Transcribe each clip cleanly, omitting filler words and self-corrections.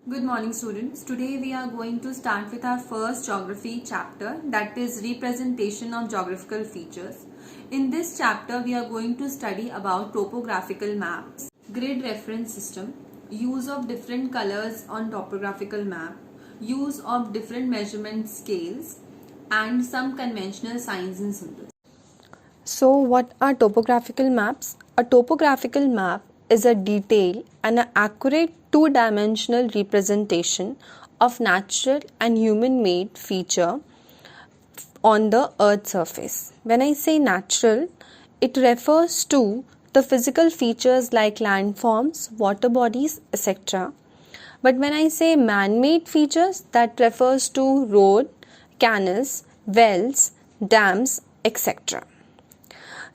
Good morning students. Today we are going to start with our first geography chapter, that is representation of geographical features. In this chapter we are going to study about topographical maps, grid reference system, use of different colors on topographical map, use of different measurement scales and some conventional signs and symbols. So, what are topographical maps? A topographical map is a detailed and an accurate two-dimensional representation of natural and human-made feature on the Earth's surface. When I say natural, it refers to the physical features like landforms, water bodies, etc. But when I say man-made features, that refers to road, canals, wells, dams, etc.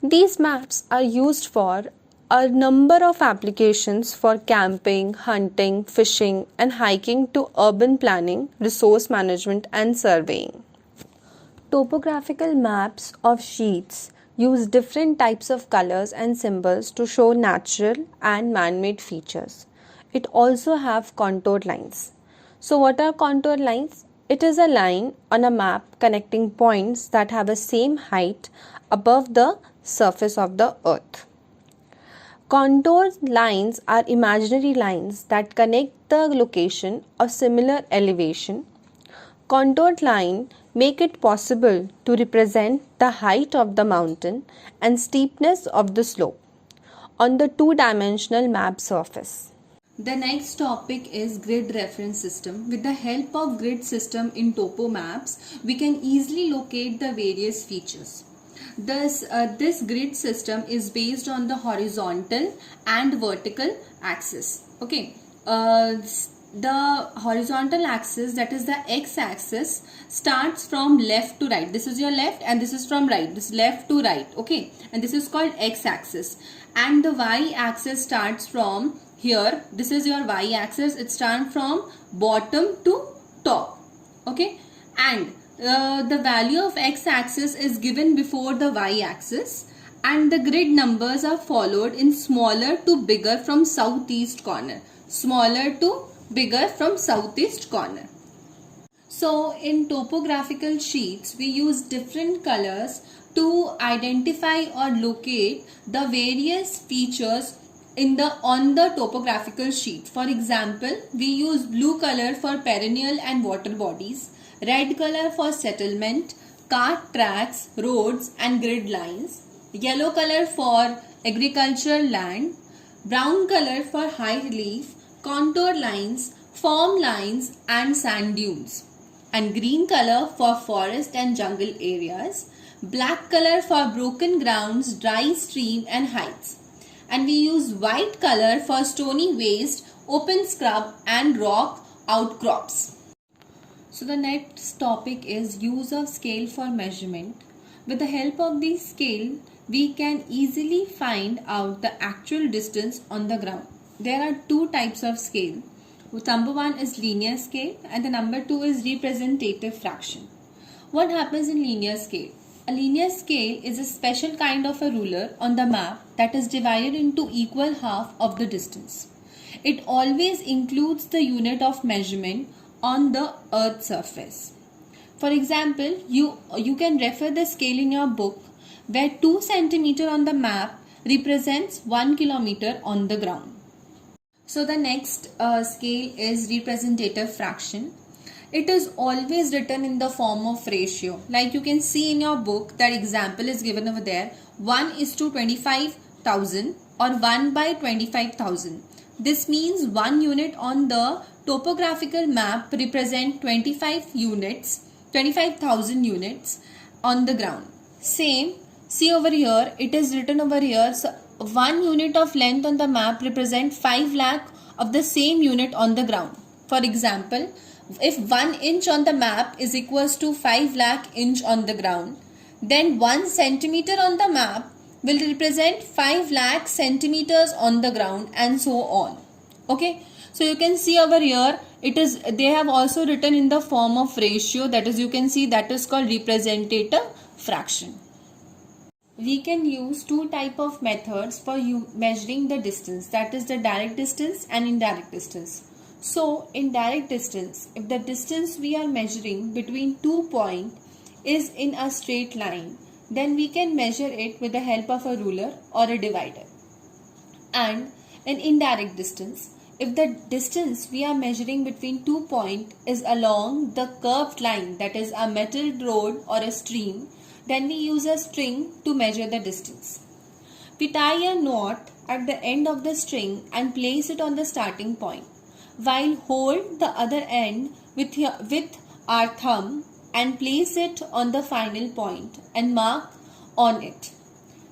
These maps are used for a number of applications for camping, hunting, fishing, and hiking to urban planning, resource management, and surveying. Topographical maps of sheets use different types of colors and symbols to show natural and man-made features. It also have contoured lines. So what are contour lines? It is a line on a map connecting points that have the same height above the surface of the earth. Contour lines are imaginary lines that connect the location of similar elevation. Contoured line make it possible to represent the height of the mountain and steepness of the slope on the two-dimensional map surface. The next topic is grid reference system. With the help of grid system in topo maps, we can easily locate the various features. This grid system is based on the horizontal and vertical axis. Okay, the horizontal axis, that is the x-axis, starts from left to right. This is your left and this is from right. This is left to right. Okay, and this is called x-axis. And the y-axis starts from here. This is your y-axis. It starts from bottom to top. Okay, and the value of x-axis is given before the y-axis, and the grid numbers are followed in smaller to bigger from southeast corner. Smaller to bigger from southeast corner. So in topographical sheets, we use different colors to identify or locate the various features on the topographical sheet. For example, we use blue color for perennial and water bodies, red color for settlement, cart tracks, roads and grid lines, yellow color for agricultural land, brown color for high relief, contour lines, form lines and sand dunes, and green color for forest and jungle areas, black color for broken grounds, dry stream and heights. And we use white color for stony waste, open scrub and rock outcrops. So the next topic is use of scale for measurement. With the help of the scale, we can easily find out the actual distance on the ground. There are two types of scale. Number one is linear scale and the number two is representative fraction. What happens in linear scale? A linear scale is a special kind of a ruler on the map that is divided into equal half of the distance. It always includes the unit of measurement on the earth's surface. For example, you can refer the scale in your book where 2 cm on the map represents 1 km on the ground. So the next scale is representative fraction. It is always written in the form of ratio. Like you can see in your book, that example is given over there, 1:25,000 or 1/25,000. This means 1 unit on the topographical map represent 25,000 units on the ground. Same, see over here, it is written over here, so 1 unit of length on the map represent 5 lakh of the same unit on the ground. For example, if 1 inch on the map is equals to 5 lakh inch on the ground, then 1 centimeter on the map will represent 5 lakh centimeters on the ground and so on. Okay, so you can see over here, they have also written in the form of ratio, that is you can see that is called representative fraction. We can use two type of methods for measuring the distance, that is the direct distance and indirect distance. So in direct distance, if the distance we are measuring between 2 points is in a straight line, then we can measure it with the help of a ruler or a divider. And in indirect distance, if the distance we are measuring between 2 points is along the curved line, that is a metal road or a stream, then we use a string to measure the distance. We tie a knot at the end of the string and place it on the starting point, while hold the other end with our thumb and place it on the final point and mark on it.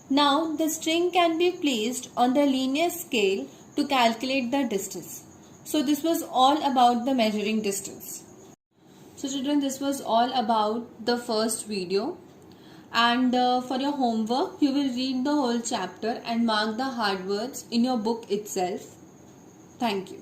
Now the string can be placed on the linear scale to calculate the distance. So this was all about the measuring distance. So children, this was all about the first video. And for your homework, you will read the whole chapter and mark the hard words in your book itself. Thank you.